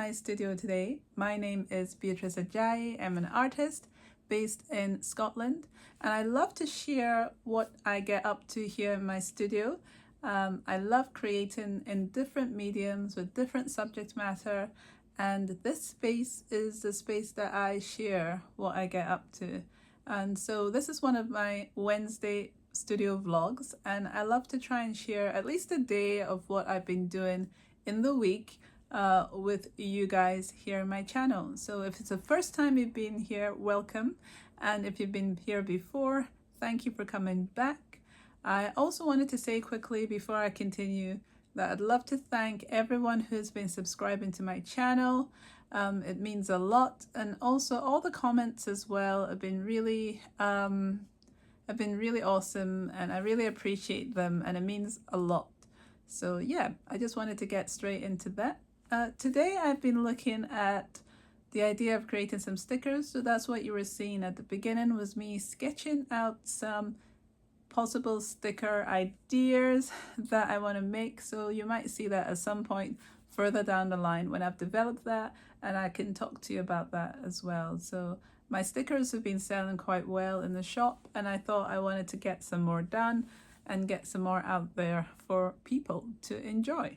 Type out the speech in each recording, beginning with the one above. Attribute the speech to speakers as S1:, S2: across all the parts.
S1: my studio today. My name is Beatrice Ajayi. I'm an artist based in Scotland, and I love to share what I get up to here in my studio. I love creating in different mediums with different subject matter, and this space is the space that I share what I get up to. And so this is one of my Wednesday studio vlogs, and I love to try and share at least a day of what I've been doing in the week with you guys here on my channel. So if it's the first time you've been here, welcome. And if you've been here before, thank you for coming back. I also wanted to say quickly before I continue that I'd love to thank everyone who's been subscribing to my channel. It means a lot, and also all the comments as well have been really awesome, and I really appreciate them, and it means a lot. So yeah, I just wanted to get straight into that. Today I've been looking at the idea of creating some stickers. So that's what you were seeing at the beginning, was me sketching out some possible sticker ideas that I want to make. So you might see that at some point further down the line when I've developed that, and I can talk to you about that as well. So my stickers have been selling quite well in the shop, and I thought I wanted to get some more done and get some more out there for people to enjoy.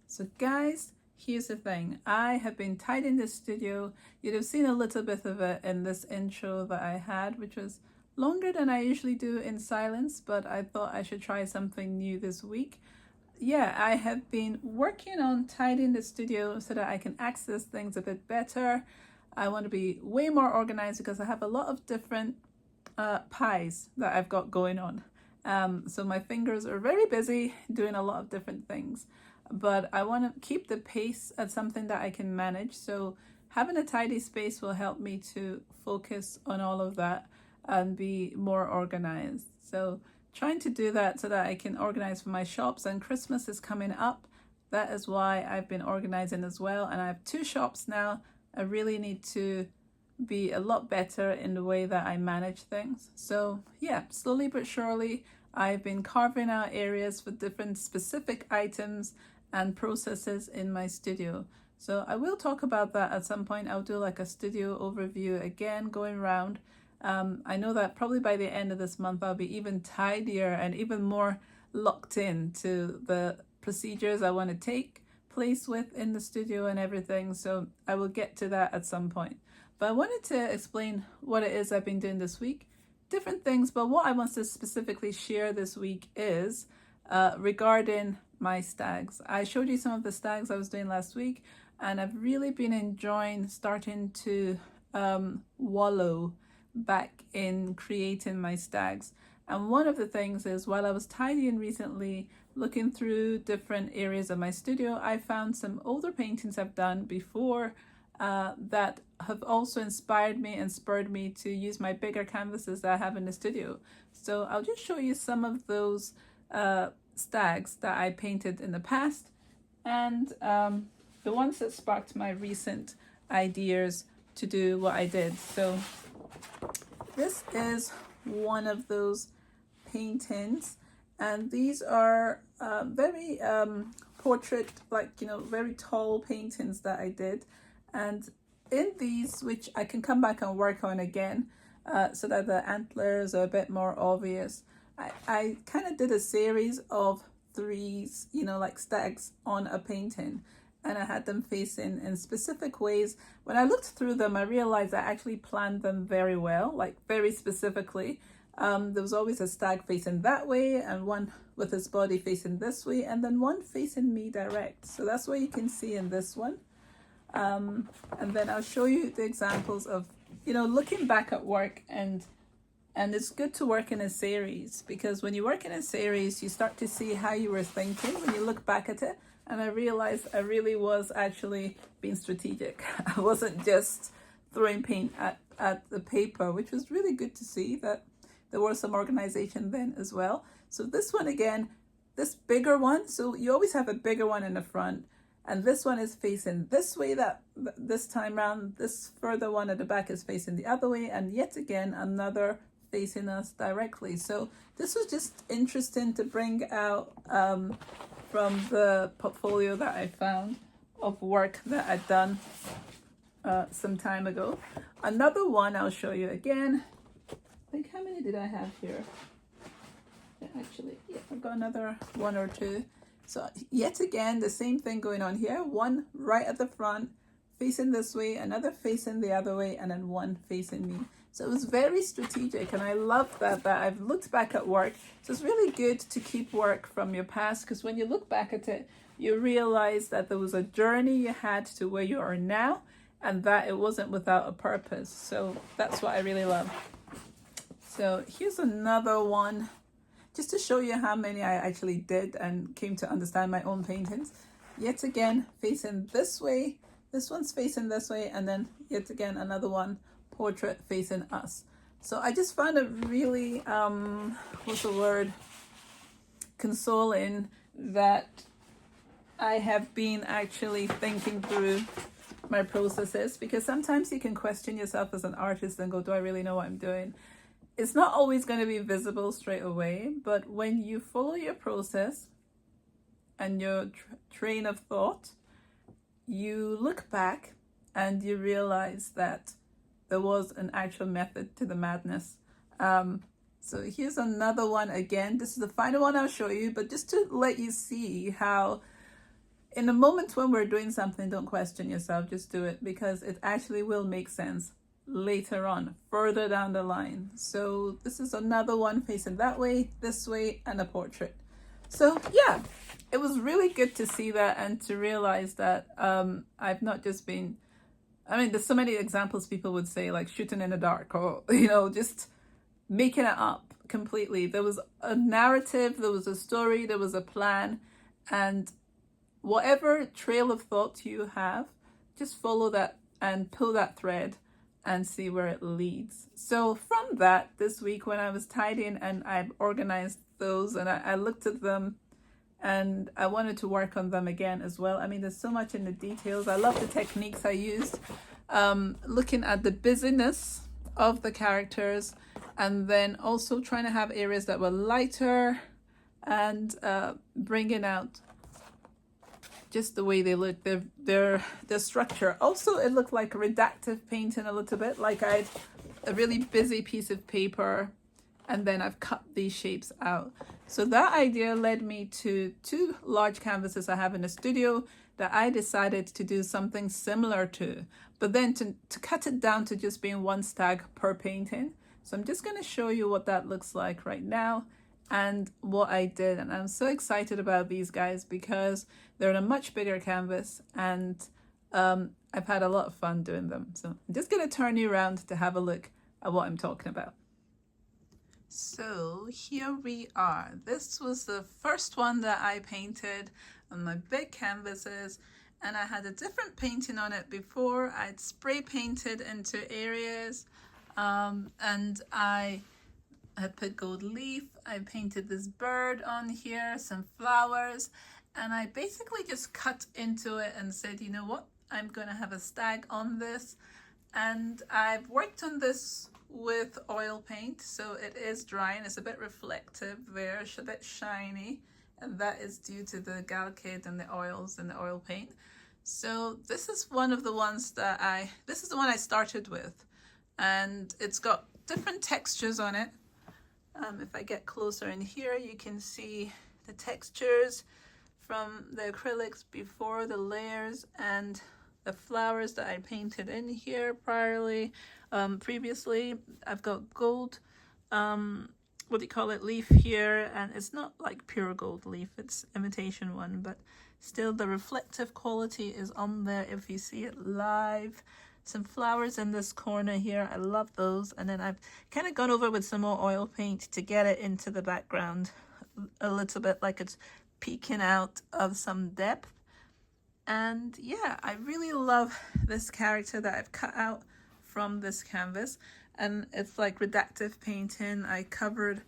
S1: So guys, here's the thing. I have been tidying the studio. You'd have seen a little bit of it in this intro that I had, which was longer than I usually do in silence, but I thought I should try something new this week. Yeah, I have been working on tidying the studio so that I can access things a bit better. I want to be way more organized because I have a lot of different pies that I've got going on. So my fingers are very busy doing a lot of different things, but I want to keep the pace at something that I can manage. So having a tidy space will help me to focus on all of that and be more organized. So trying to do that so that I can organize for my shops, and Christmas is coming up. That is why I've been organizing as well. And I have 2 shops now. I really need to be a lot better in the way that I manage things. So yeah, slowly but surely, I've been carving out areas for different specific items and processes in my studio. So I will talk about that at some point. I'll do like a studio overview again, going around. I know that probably by the end of this month, I'll be even tidier and even more locked in to the procedures I want to take place with in the studio and everything. So I will get to that at some point. But I wanted to explain what it is I've been doing this week. Different things, but what I want to specifically share this week is regarding my stags. I showed you some of the stags I was doing last week, and I've really been enjoying starting to wallow back in creating my stags. And one of the things is, while I was tidying recently, looking through different areas of my studio, I found some older paintings I've done before that have also inspired me and spurred me to use my bigger canvases that I have in the studio. So I'll just show you some of those stags that I painted in the past, and the ones that sparked my recent ideas to do what I did. So this is one of those paintings, and these are very portrait, like, you know, very tall paintings that I did. And in these, which I can come back and work on again so that the antlers are a bit more obvious, I kind of did a series of 3, you know, like stags on a painting, and I had them facing in specific ways. When I looked through them, I realized I actually planned them very well, like very specifically. There was always a stag facing that way, and one with his body facing this way, and then one facing me direct. So that's what you can see in this one. And then I'll show you the examples of, you know, looking back at work, and it's good to work in a series, because when you work in a series, you start to see how you were thinking when you look back at it. And I realized I really was actually being strategic. I wasn't just throwing paint at the paper, which was really good to see that there was some organization then as well. So this one again, this bigger one, so you always have a bigger one in the front, and this one is facing this way, that this time around. This further one at the back is facing the other way, and yet again another facing us directly. So this was just interesting to bring out from the portfolio that I found. of work that I'd done some time ago. Another one I'll show you again. I think, how many did I have here? Actually, yeah, I've got another one or two. So yet again, the same thing going on here. One right at the front, facing this way, another facing the other way, and then one facing me. So it was very strategic, and I love that I've looked back at work. So it's really good to keep work from your past, because when you look back at it, you realize that there was a journey you had to where you are now, and that it wasn't without a purpose. So that's what I really love. So here's another one, just to show you how many I actually did and came to understand my own paintings. Yet again, facing this way, this one's facing this way, and then yet again, another one, portrait facing us. So I just found it really, what's the word, consoling that I have been actually thinking through my processes, because sometimes you can question yourself as an artist and go, do I really know what I'm doing? It's not always going to be visible straight away, but when you follow your process and your train of thought, you look back and you realize that there was an actual method to the madness. So here's another one again. This is the final one I'll show you, but just to let you see how in the moment when we're doing something, don't question yourself, just do it, because it actually will make sense later on, further down the line. So this is another one facing that way, this way, and a portrait. So yeah, it was really good to see that and to realize that I've not just been, I mean, there's so many examples people would say, like shooting in the dark, or, you know, just making it up completely. There was a narrative, there was a story, there was a plan, and whatever trail of thought you have, just follow that and pull that thread and see where it leads. So from that, this week when I was tidying and I organized those and I looked at them and I wanted to work on them again as well. I mean, there's so much in the details. I love the techniques I used, looking at the busyness of the characters, and then also trying to have areas that were lighter and bringing out just the way they look, their structure. Also, it looked like a redactive painting a little bit, like I had a really busy piece of paper and then I've cut these shapes out. So that idea led me to two large canvases I have in the studio that I decided to do something similar to, but then to cut it down to just being one stag per painting. So I'm just going to show you what that looks like right now and what I did. And I'm so excited about these guys because they're on a much bigger canvas, and I've had a lot of fun doing them. So I'm just going to turn you around to have a look at what I'm talking about. So here we are. This was the first one that I painted on my big canvases, and I had a different painting on it before. I'd spray painted into areas, and I had put gold leaf. I painted this bird on here, some flowers, and I basically just cut into it and said, you know what, I'm gonna have a stag on this. And I've worked on this with oil paint, so it is dry and it's a bit reflective there, it's a bit shiny, and that is due to the galcade and the oils and the oil paint. So this is one of the ones that this is the one I started with, and it's got different textures on it. If I get closer in here, you can see the textures from the acrylics before, the layers, and the flowers that I painted in here previously. I've got gold, what do you call it, leaf here, and it's not like pure gold leaf, it's imitation one, but still the reflective quality is on there if you see it live. Some flowers in this corner here, I love those. And then I've kind of gone over with some more oil paint to get it into the background a little bit, like it's peeking out of some depth. And yeah, I really love this character that I've cut out from this canvas, and it's like redactive painting. I covered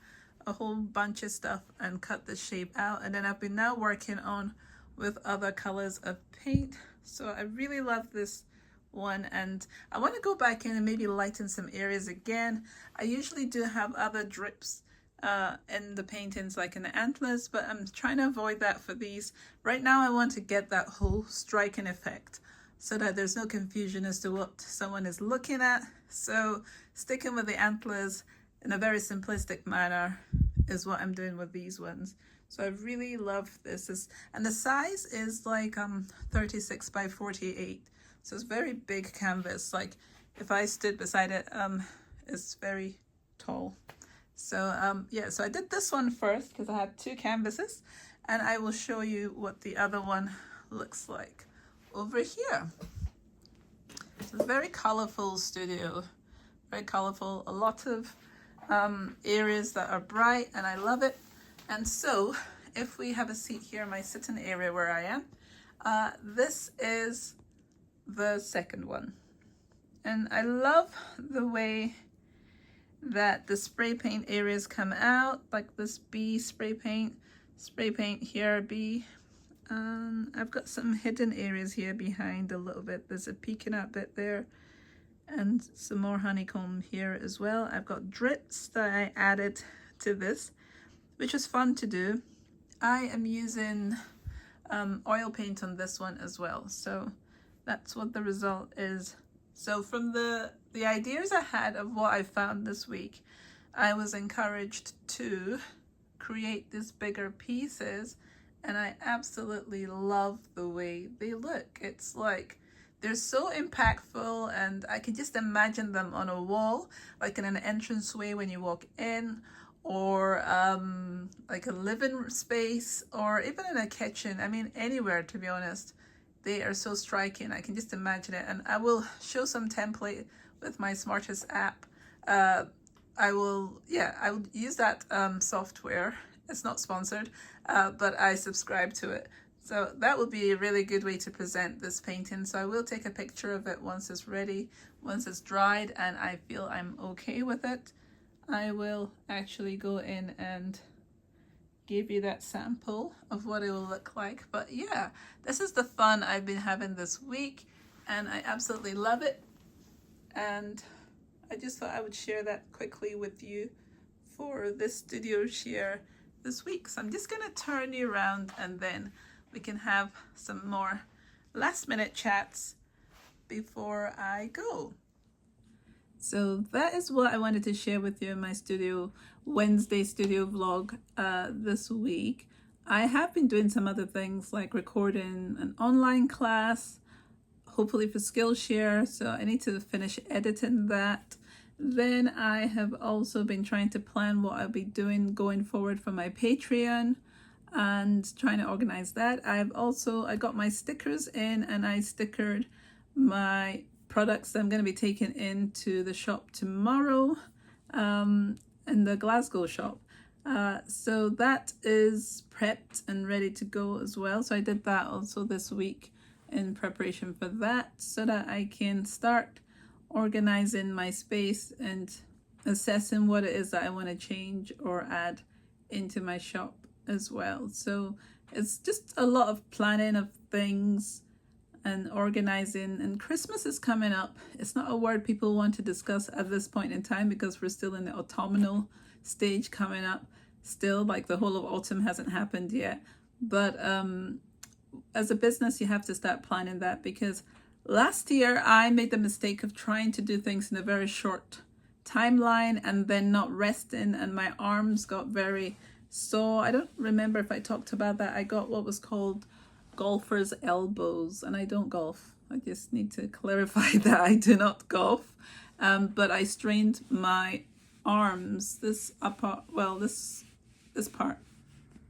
S1: a whole bunch of stuff and cut the shape out, and then I've been now working on with other colors of paint. So I really love this one, and I want to go back in and maybe lighten some areas again. I usually do have other drips in the paintings like in the antlers, but I'm trying to avoid that for these. Right now I want to get that whole striking effect so that there's no confusion as to what someone is looking at. So sticking with the antlers in a very simplistic manner is what I'm doing with these ones. So I really love this. And the size is like 36 by 48. So it's very big canvas. Like if I stood beside it, it's very tall. So yeah, so I did this one first because I had two canvases, and I will show you what the other one looks like over here. It's a very colorful studio, very colorful, a lot of areas that are bright, and I love it. And so if we have a seat here, my sitting area where I am, this is the second one. And I love the way that the spray paint areas come out, like this B spray paint here, B. I've got some hidden areas here behind a little bit. There's a peeking out bit there, and some more honeycomb here as well. I've got drips that I added to this, which was fun to do. I am using oil paint on this one as well, so that's what the result is. So from the ideas I had of what I found this week, I was encouraged to create these bigger pieces, and I absolutely love the way they look. It's like they're so impactful, and I can just imagine them on a wall, like in an entranceway when you walk in, or like a living space, or even in a kitchen. I mean, anywhere, to be honest. They are so striking. I can just imagine it. And I will show some template with my Smartest app. I will use that software. It's not sponsored, but I subscribe to it. So that will be a really good way to present this painting. So I will take a picture of it once it's ready, once it's dried, and I feel I'm okay with it. I will actually go in and give you that sample of what it will look like. But yeah, this is the fun I've been having this week, and I absolutely love it. And I just thought I would share that quickly with you for this studio share this week. So I'm just gonna turn you around, and then we can have some more last minute chats before I go. So that is what I wanted to share with you in my Wednesday studio vlog this week. I have been doing some other things like recording an online class, hopefully for Skillshare, so I need to finish editing that. Then I have also been trying to plan what I'll be doing going forward for my Patreon and trying to organize that. I got my stickers in, and I stickered my products that I'm going to be taking into the shop tomorrow, in the Glasgow shop. So that is prepped and ready to go as well. So I did that also this week in preparation for that, so that I can start organizing my space and assessing what it is that I want to change or add into my shop as well. So it's just a lot of planning of things and organizing, and Christmas is coming up. It's not a word people want to discuss at this point in time because we're still in the autumnal stage coming up still, like the whole of autumn hasn't happened yet. But as a business, you have to start planning that, because last year I made the mistake of trying to do things in a very short timeline and then not resting, and my arms got very sore. I don't remember if I talked about that. I got what was called golfer's elbows, and I don't golf. I just need to clarify that I do not golf. But I strained my arms, this part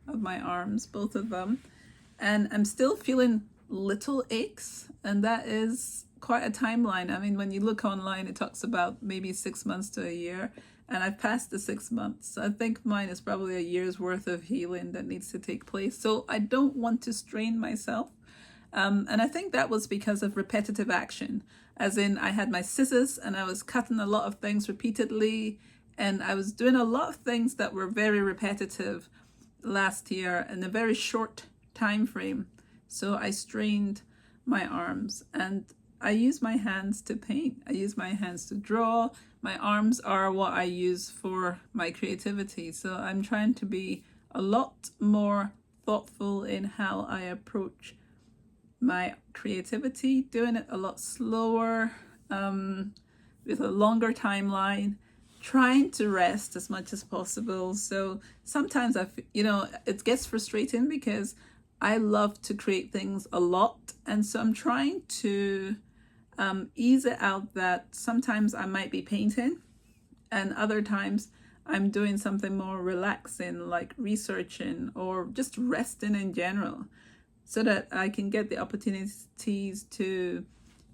S1: of my arms, both of them, and I'm still feeling little aches, and that is quite a timeline. I mean, when you look online, it talks about maybe 6 months to a year, and I've passed the 6 months. I think mine is probably a year's worth of healing that needs to take place. So I don't want to strain myself. And I think that was because of repetitive action. As in, I had my scissors and I was cutting a lot of things repeatedly, and I was doing a lot of things that were very repetitive last year in a very short time frame. So I strained my arms, and I use my hands to paint. I use my hands to draw. My arms are what I use for my creativity. So I'm trying to be a lot more thoughtful in how I approach my creativity, doing it a lot slower, with a longer timeline, trying to rest as much as possible. So sometimes it gets frustrating because I love to create things a lot. And so I'm trying to ease it out that sometimes I might be painting and other times I'm doing something more relaxing, like researching or just resting in general, so that I can get the opportunities to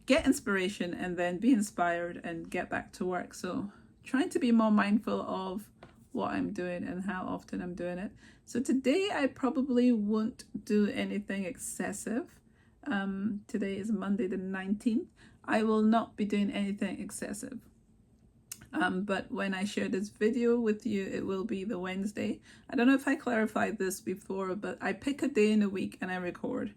S1: get inspiration and then be inspired and get back to work. So trying to be more mindful of what I'm doing and how often I'm doing it. So today I probably won't do anything excessive. Today is Monday the 19th. I will not be doing anything excessive. But when I share this video with you, it will be the Wednesday. I don't know if I clarified this before, but I pick a day in a week and I record.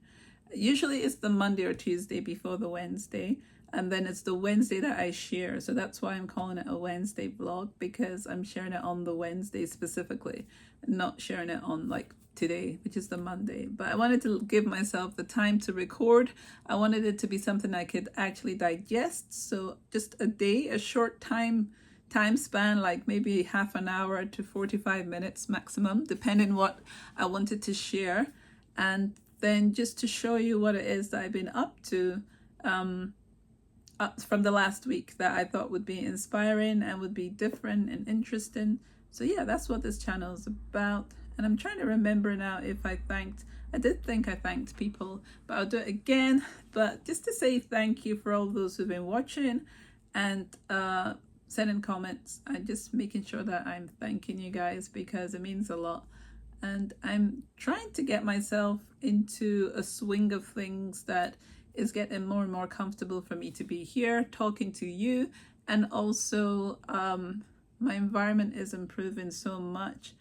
S1: Usually it's the Monday or Tuesday before the Wednesday, and then it's the Wednesday that I share. So that's why I'm calling it a Wednesday vlog, because I'm sharing it on the Wednesday specifically, and not sharing it on like today, which is the Monday. But I wanted to give myself the time to record. I wanted it to be something I could actually digest. So just a day, a short time span, like maybe half an hour to 45 minutes maximum, depending what I wanted to share. And then just to show you what it is that I've been up to from the last week that I thought would be inspiring and would be different and interesting. So yeah, that's what this channel is about. And I'm trying to remember now if I did think I thanked people, but I'll do it again. But just to say thank you for all those who've been watching and sending comments. I'm just making sure that I'm thanking you guys because it means a lot. And I'm trying to get myself into a swing of things that is getting more and more comfortable for me to be here talking to you. And also my environment is improving so much.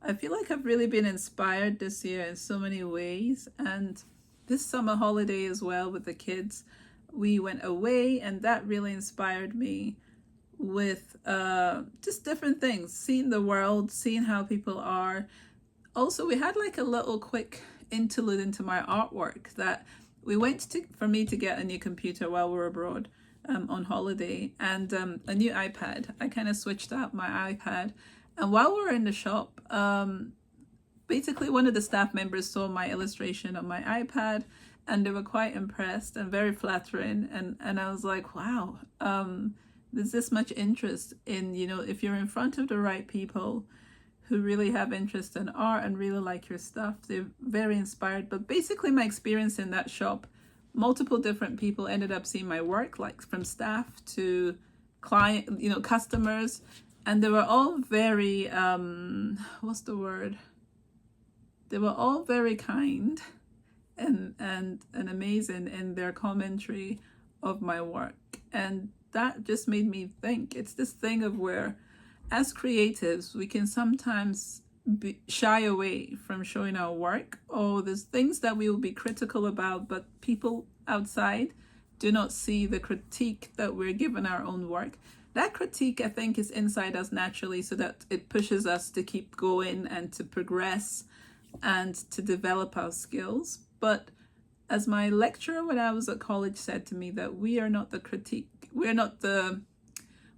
S1: I feel like I've really been inspired this year in so many ways. And this summer holiday as well with the kids, we went away and that really inspired me with just different things, seeing the world, seeing how people are. Also, we had like a little quick interlude into my artwork that we went to for me to get a new computer while we were abroad on holiday, and a new iPad. I kind of switched out my iPad, and while we were in the shop, basically one of the staff members saw my illustration on my iPad and they were quite impressed and very flattering, and I was like, wow, there's this much interest in, if you're in front of the right people who really have interest in art and really like your stuff, they're very inspired. But basically my experience in that shop, multiple different people ended up seeing my work, like from staff to client, customers, and they were all very what's the word, they were all very kind and amazing in their commentary of my work. And that just made me think, it's this thing of where as creatives, we can sometimes shy away from showing our work, or there's things that we will be critical about, but people outside do not see the critique that we're given our own work. That critique, I think, is inside us naturally, so that it pushes us to keep going and to progress and to develop our skills. But as my lecturer when I was at college said to me, that we are not the critique, we're not the,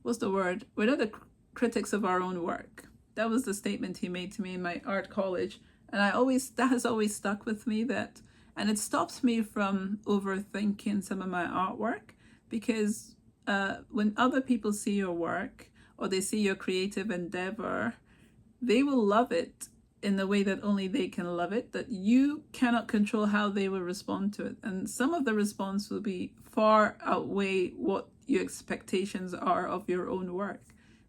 S1: what's the word? We're not the critics of our own work. That was the statement he made to me in my art college, and that has always stuck with me, and it stops me from overthinking some of my artwork, because when other people see your work or they see your creative endeavor, they will love it in the way that only they can love it, that you cannot control how they will respond to it. And some of the response will be far outweigh what your expectations are of your own work.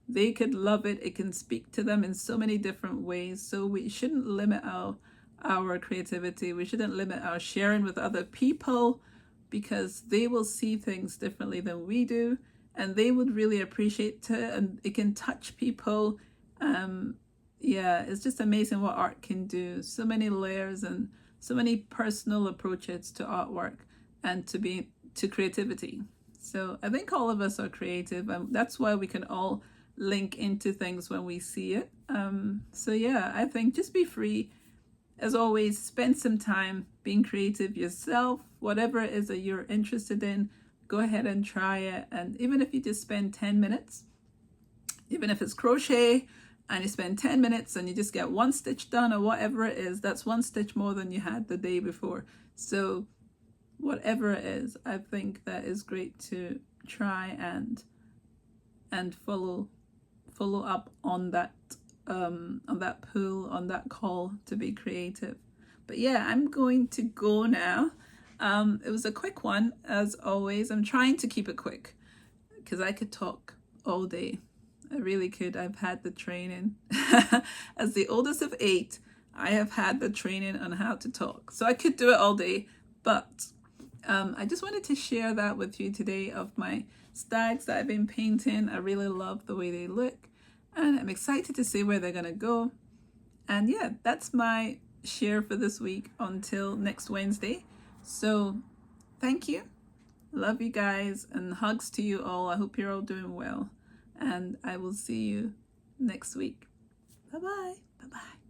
S1: They could love it. It can speak to them in so many different ways. So we shouldn't limit our creativity. We shouldn't limit our sharing with other people, because they will see things differently than we do, and they would really appreciate it, and it can touch people. Yeah, it's just amazing what art can do. So many layers and so many personal approaches to artwork and to creativity. So I think all of us are creative, and that's why we can all link into things when we see it. So yeah, I think just be free. As always, spend some time being creative yourself. Whatever it is that you're interested in, go ahead and try it. And even if you just spend 10 minutes, even if it's crochet and you spend 10 minutes and you just get one stitch done or whatever it is, that's one stitch more than you had the day before. So whatever it is, I think that is great to try and follow up on that pull, on that call to be creative. But yeah, I'm going to go now. It was a quick one, as always. I'm trying to keep it quick because I could talk all day. I really could. I've had the training. As the oldest of 8, I have had the training on how to talk. So I could do it all day, but I just wanted to share that with you today of my stags that I've been painting. I really love the way they look, and I'm excited to see where they're gonna go. And yeah, that's my share for this week until next Wednesday. So thank you. Love you guys, and hugs to you all. I hope you're all doing well, and I will see you next week. Bye-bye. Bye-bye.